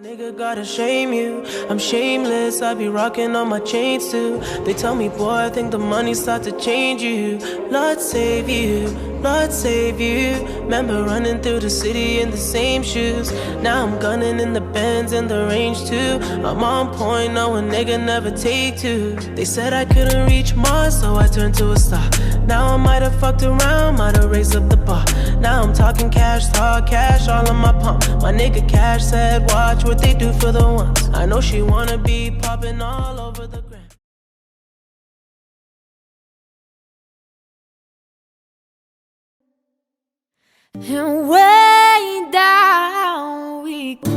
Nigga gotta shame you, I'm shameless, I be rocking on my chains too. They tell me, boy, I think the money start to change you. Lord save you, Lord save you. Remember running through the city in the same shoes. Now I'm gunning in the Benz and the range too. I'm on point, no a nigga never take two. They said I couldn't reach Mars, so I turned to a star. Now I might have fucked around, might have raised up the bar. Now I'm talking cash, talk cash, all in my palm. My nigga Cash said, watch what they do for the ones. I know she wanna be popping all over the gram. And way down we go.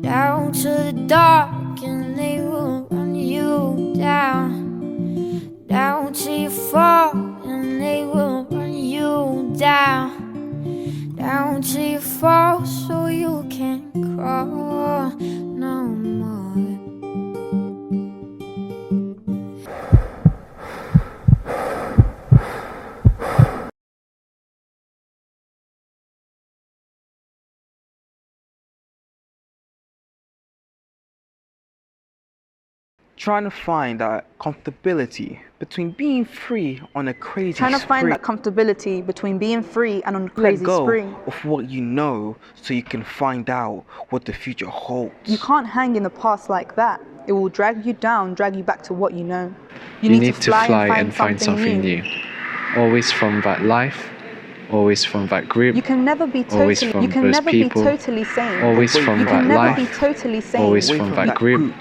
Down to the dark, and they will run you down. Down till you fall, and they will run you down. Down till you fall, so you can't crawl no more. Trying to find that comfortability between being free on a crazy spree. Trying to find that comfortability between being free and on a crazy spree. Let go of what you know so you can find out what the future holds. You can't hang in the past like that. It will drag you down, drag you back to what you know. You need to fly and find something new. Always from that life, always from that group. You can never be totally, always from you can those never people, be totally sane. Always from that life, life, you can never be totally sane. always from that group.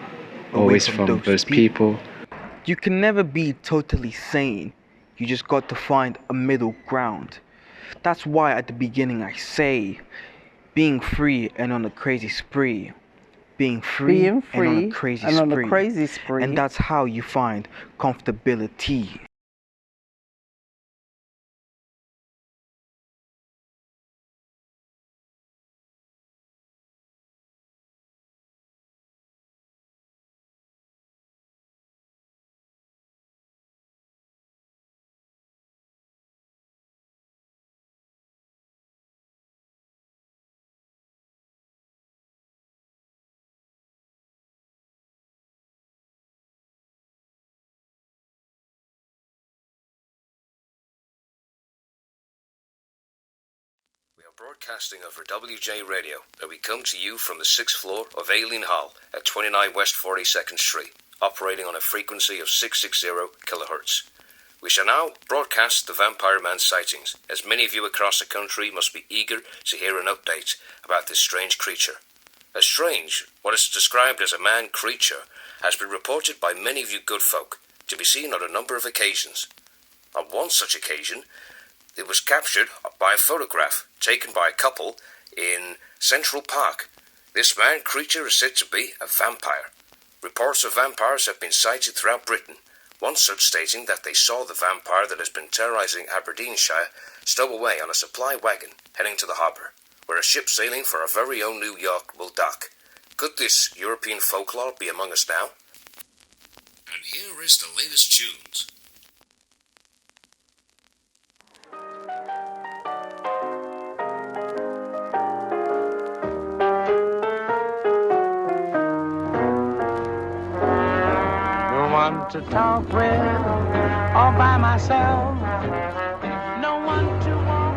Always from those people. You can never be totally sane. You just got to find a middle ground. That's why at the beginning I say, being free and on a crazy spree. Being free and on a crazy spree. And that's how you find comfortability. We are broadcasting over WJ Radio, and we come to you from the 6th floor of Aileen Hall at 29 West 42nd Street, operating on a frequency of 660 kHz. We shall now broadcast the Vampire Man sightings, as many of you across the country must be eager to hear an update about this strange creature. As strange, what is described as a man-creature has been reported by many of you good folk to be seen on a number of occasions. On one such occasion, it was captured by a photograph taken by a couple in Central Park. This man-creature is said to be a vampire. Reports of vampires have been cited throughout Britain, one such stating that they saw the vampire that has been terrorising Aberdeenshire stow away on a supply wagon heading to the harbour, where a ship sailing for our very own New York will dock. Could this European folklore be among us now? And here is the latest tunes. To talk with, all by myself, no one to walk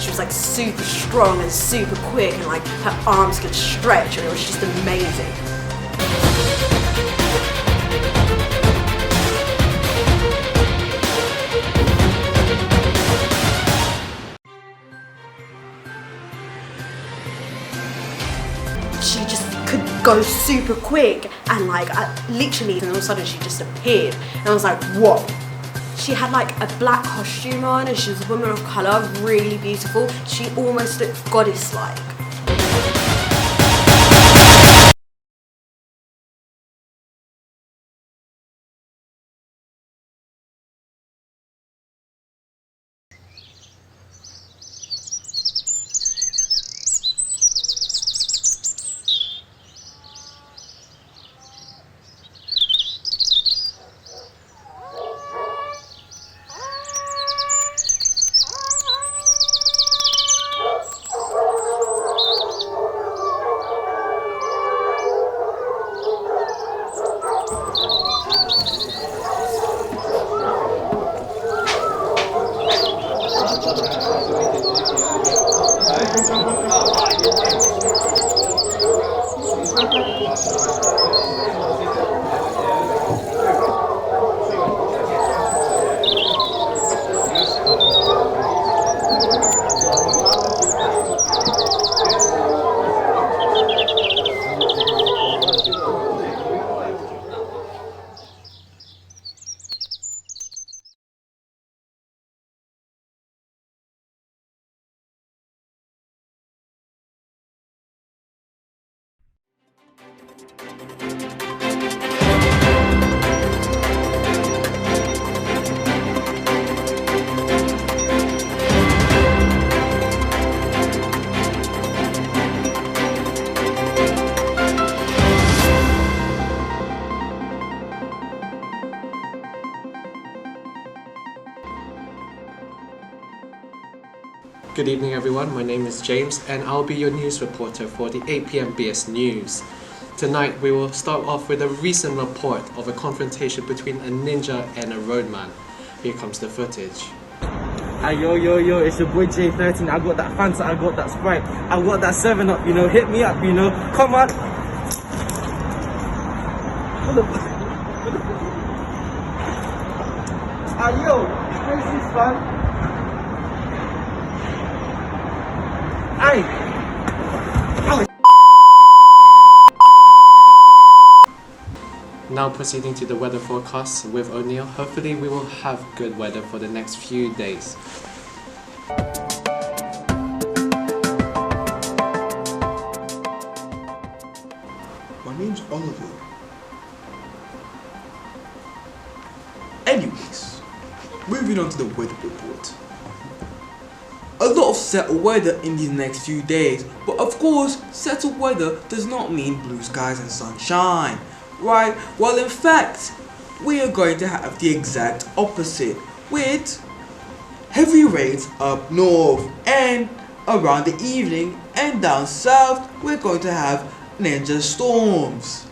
she was like super strong and super quick, and like her arms could stretch, and it was just amazing. She just could go super quick, and like literally, and all of a sudden she just appeared, and I was like, what? She had like a black costume on, and she was a woman of colour, really beautiful. She almost looked goddess-like. Good evening everyone, my name is James and I'll be your news reporter for the 8 PM BS News. Tonight we will start off with a recent report of a confrontation between a ninja and a roadman. Here comes the footage. Hey, yo, it's your boy J13. I got that Fanta, I got that Sprite, I got that 7-Up, you know, hit me up, you know, come on. Hey, yo, where's this, fam? Hey! Now proceeding to the weather forecast with O'Neill. Hopefully we will have good weather for the next few days. My name's Oliver. Anyways, moving on to the weather report. A lot of settled weather in these next few days, but of course, settled weather does not mean blue skies and sunshine, right? Well, in fact, we are going to have the exact opposite, with heavy rains up north, and around the evening and down south, we're going to have ninja storms.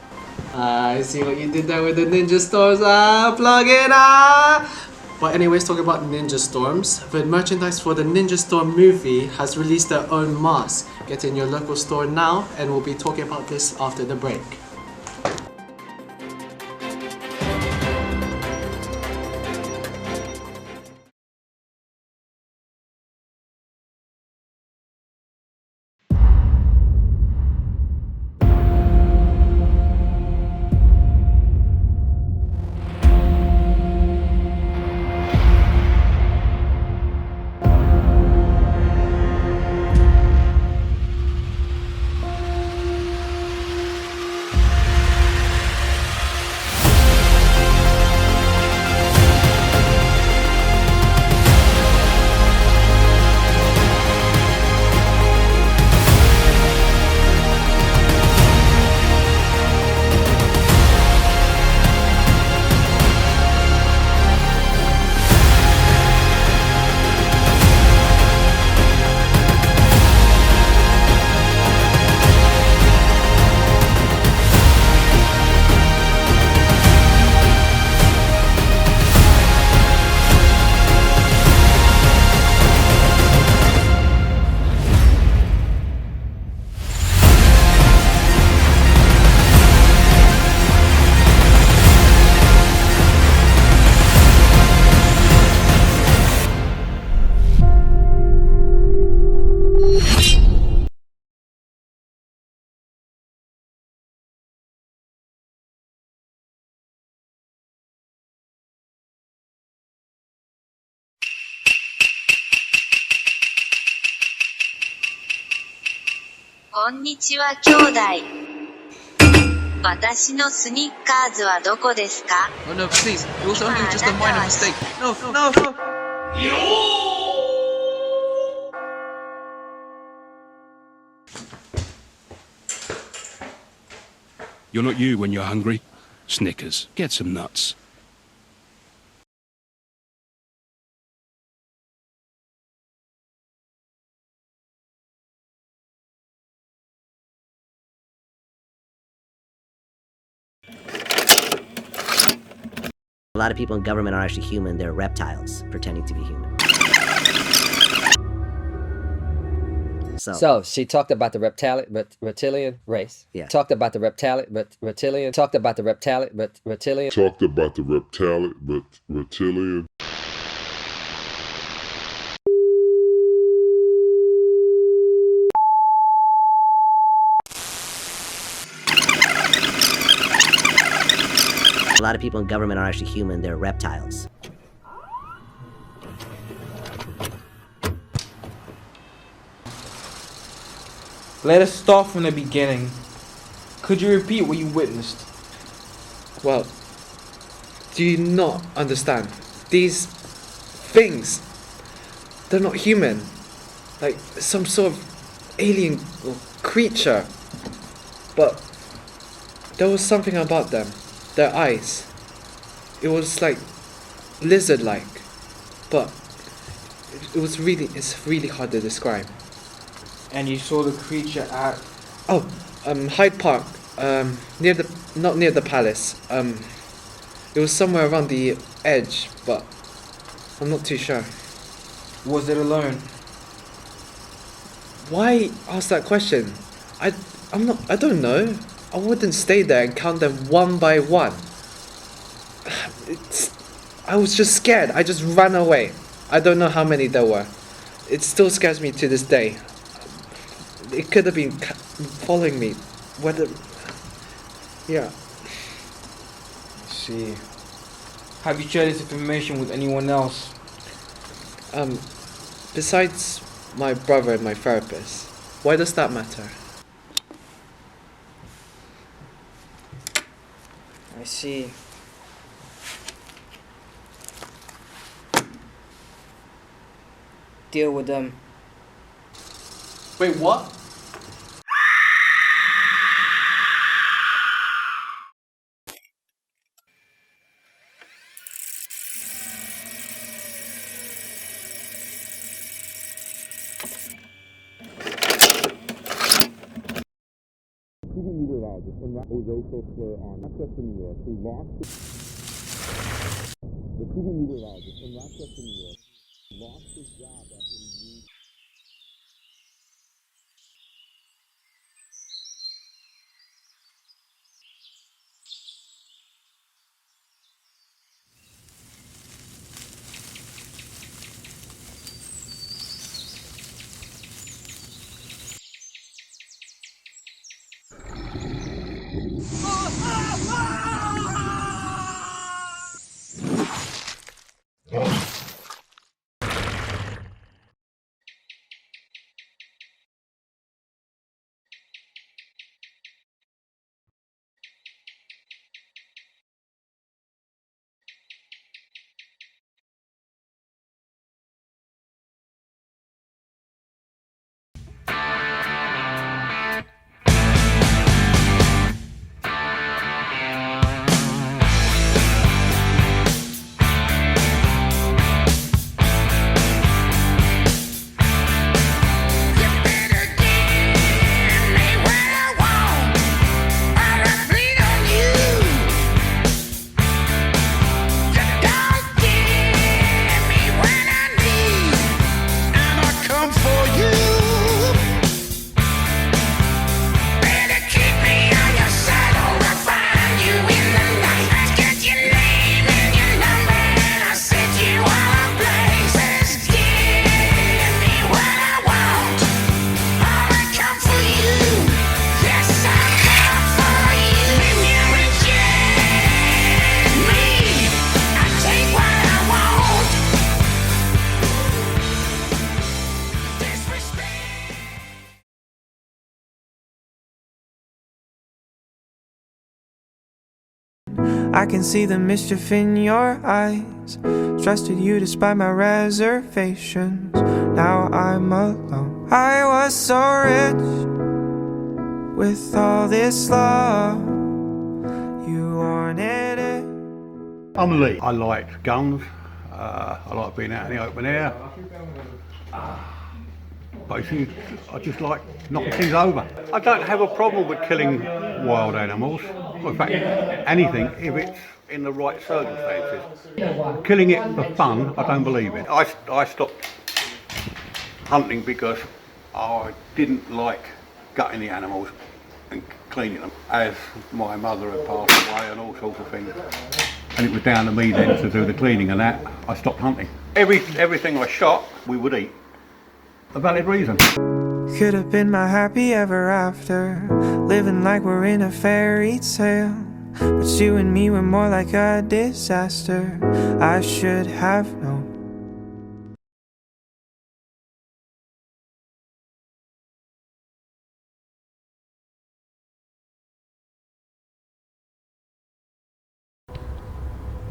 I see what you did there with the ninja storms. Plug it. But anyways, talking about ninja storms, the merchandise for the Ninja Storm movie has released their own mask. Get in your local store now, and we'll be talking about this after the break. こんにちは兄弟。私のスニッカーズはどこですか? Oh no, please. It was only just a minor mistake. No, no, no. You're not you when you're hungry. Snickers. Get some nuts. A lot of people in government aren't actually human, they're reptiles pretending to be human. So she talked about the reptilian race. Yeah. Talked about the reptilian. Talked about the reptilian. Talked about the reptilian. A lot of people in government aren't actually human, they're reptiles. Let us start from the beginning. Could you repeat what you witnessed? Well, do you not understand? These things, they're not human. Like some sort of alien or creature. But there was something about them. Their eyes. It was like lizard-like. But it's really hard to describe. And you saw the creature at... Hyde Park. Not near the palace. It was somewhere around the edge, but I'm not too sure. Was it alone? Why ask that question? I don't know. I wouldn't stay there and count them one by one. I was just scared. I just ran away. I don't know how many there were. It still scares me to this day. It could have been following me. Whether... Yeah. See. Have you shared this information with anyone else? Besides my brother and my therapist. Why does that matter? I see. Deal with them. Wait, what? I can see the mischief in your eyes. Trusted you despite my reservations. Now I'm alone. I was so rich with all this love. You wanted it. I'm Lee. I like guns. I like being out in the open air. Basically, I just like knocking things over. I don't have a problem with killing wild animals. In fact, anything if it's in the right circumstances. Killing it for fun, I don't believe it. I stopped hunting because I didn't like gutting the animals and cleaning them, as my mother had passed away and all sorts of things. And it was down to me then to do the cleaning and that. I stopped hunting. Everything I shot, we would eat. A valid reason. Could have been my happy ever after, living like we're in a fairy tale. But you and me were more like a disaster. I should have known.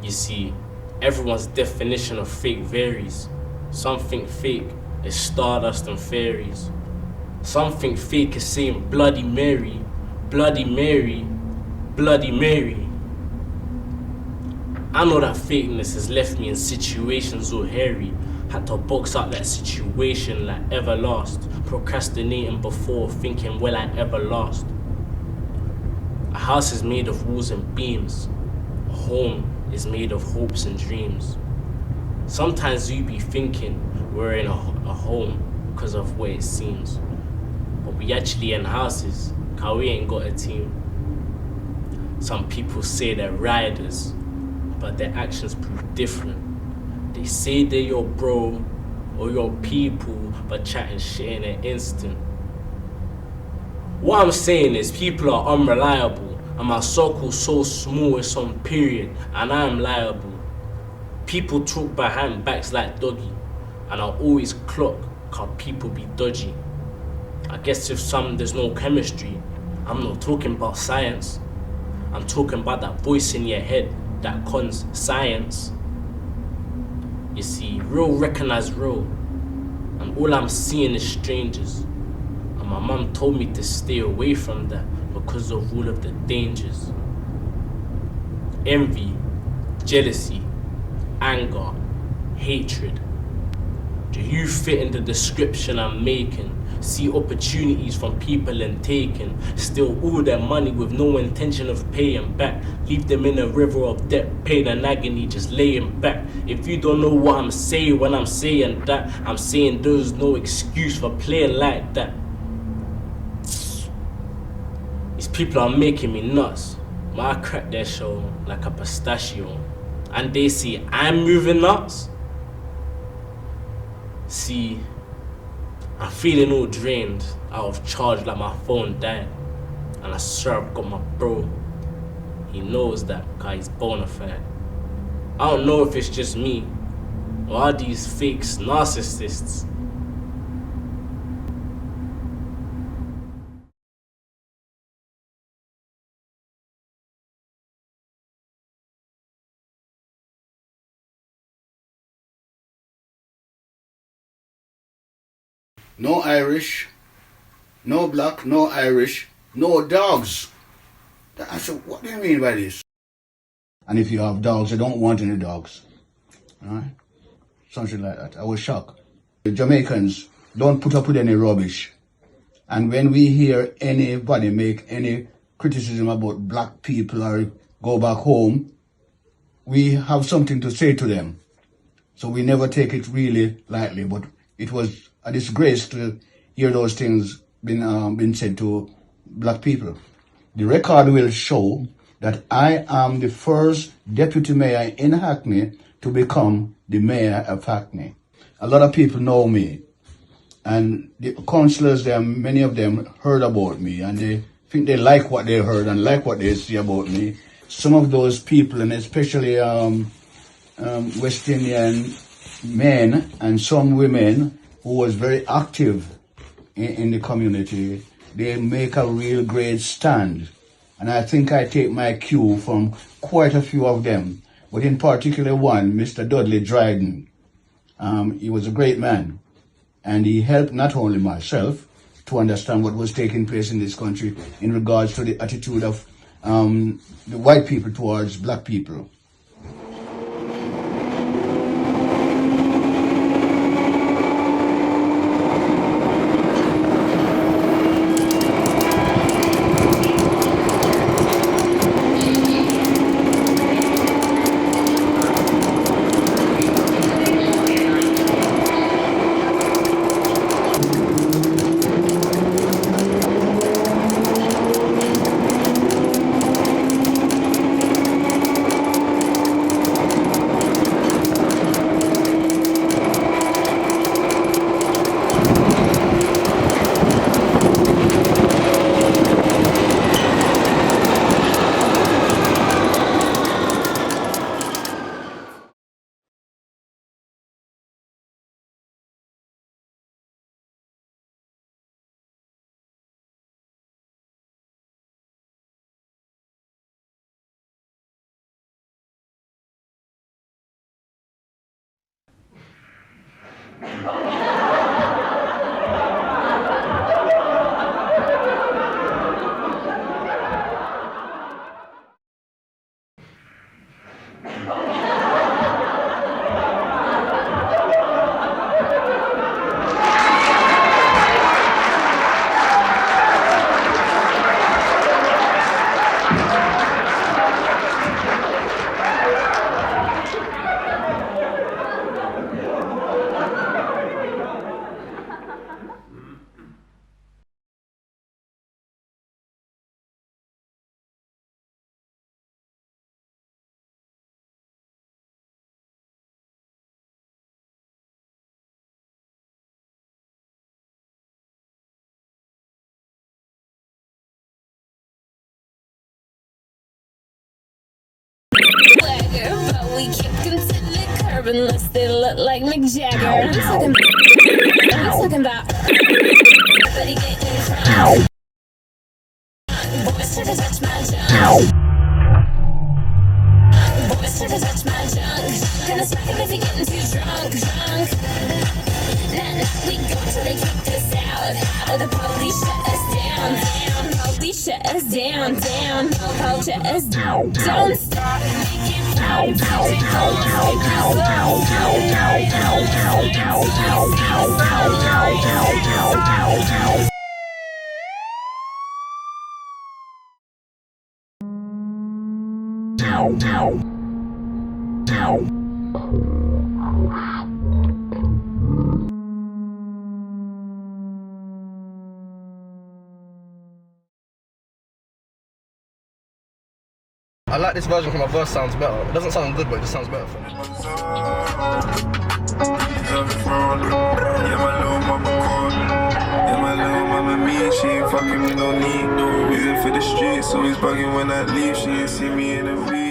You see, everyone's definition of fake varies. Something fake is stardust and fairies. Something fake is saying Bloody Mary, Bloody Mary, Bloody Mary. I know that fakeness has left me in situations so hairy. Had to box out that situation like Everlast. Procrastinating before thinking, will I ever last? A house is made of walls and beams. A home is made of hopes and dreams. Sometimes you be thinking we're in a home because of what it seems. But we actually in houses, cause we ain't got a team. Some people say they're riders, but their actions prove different. They say they're your bro or your people, but chatting shit in an instant. What I'm saying is people are unreliable, and my circle's so small it's on period, and I'm liable. People talk behind backs like doggy, and I always clock cause people be dodgy. I guess if there's no chemistry, I'm not talking about science. I'm talking about that voice in your head that cons science. You see, real recognize real, and all I'm seeing is strangers. And my mum told me to stay away from that because of all of the dangers. Envy, jealousy, anger, hatred. Do you fit in the description I'm making? See opportunities from people and taking. Steal all their money with no intention of paying back. Leave them in a river of debt, pain and agony, just laying back. If you don't know what I'm saying when I'm saying that, I'm saying there's no excuse for playing like that. These people are making me nuts. But I crack their show like a pistachio. And they see I'm moving nuts. See, I'm feeling all drained, out of charge like my phone died. And I swear I've got my bro. He knows that cause he's bona fide. I don't know if it's just me or are these fakes narcissists. No Irish, no black, no Irish, no dogs. I said, what do you mean by this? And if you have dogs, I don't want any dogs. Right? Something like that. I was shocked. The Jamaicans don't put up with any rubbish. And when we hear anybody make any criticism about black people or go back home, we have something to say to them. So we never take it really lightly, but it was a disgrace to hear those things been said to black people. The record will show that I am the first deputy mayor in Hackney to become the mayor of Hackney. A lot of people know me, and the councillors, many of them heard about me, and they think they like what they heard and like what they see about me. Some of those people, and especially West Indian men and some women who was very active in the community, they make a real great stand. And I think I take my cue from quite a few of them, but in particular one, Mr. Dudley Dryden. He was a great man, and he helped not only myself to understand what was taking place in this country in regards to the attitude of the white people towards black people. But we kick them to the curb unless they look like Mick Jagger. I'm talking about everybody getting crunk. Boys try to touch my junk. Boys try to touch my junk. Gonna smack him if he getting too drunk. Nah, we go till they kick us out. The police shut us down. Police shut us down. Police shut us down. Don't stop making I like this version because my verse sounds better. It doesn't sound good, but it just sounds better for me. Yeah, my little mama me, she ain't fucking with no need. Using for the streets, so he's bugging when I leave. She ain't see me in a week.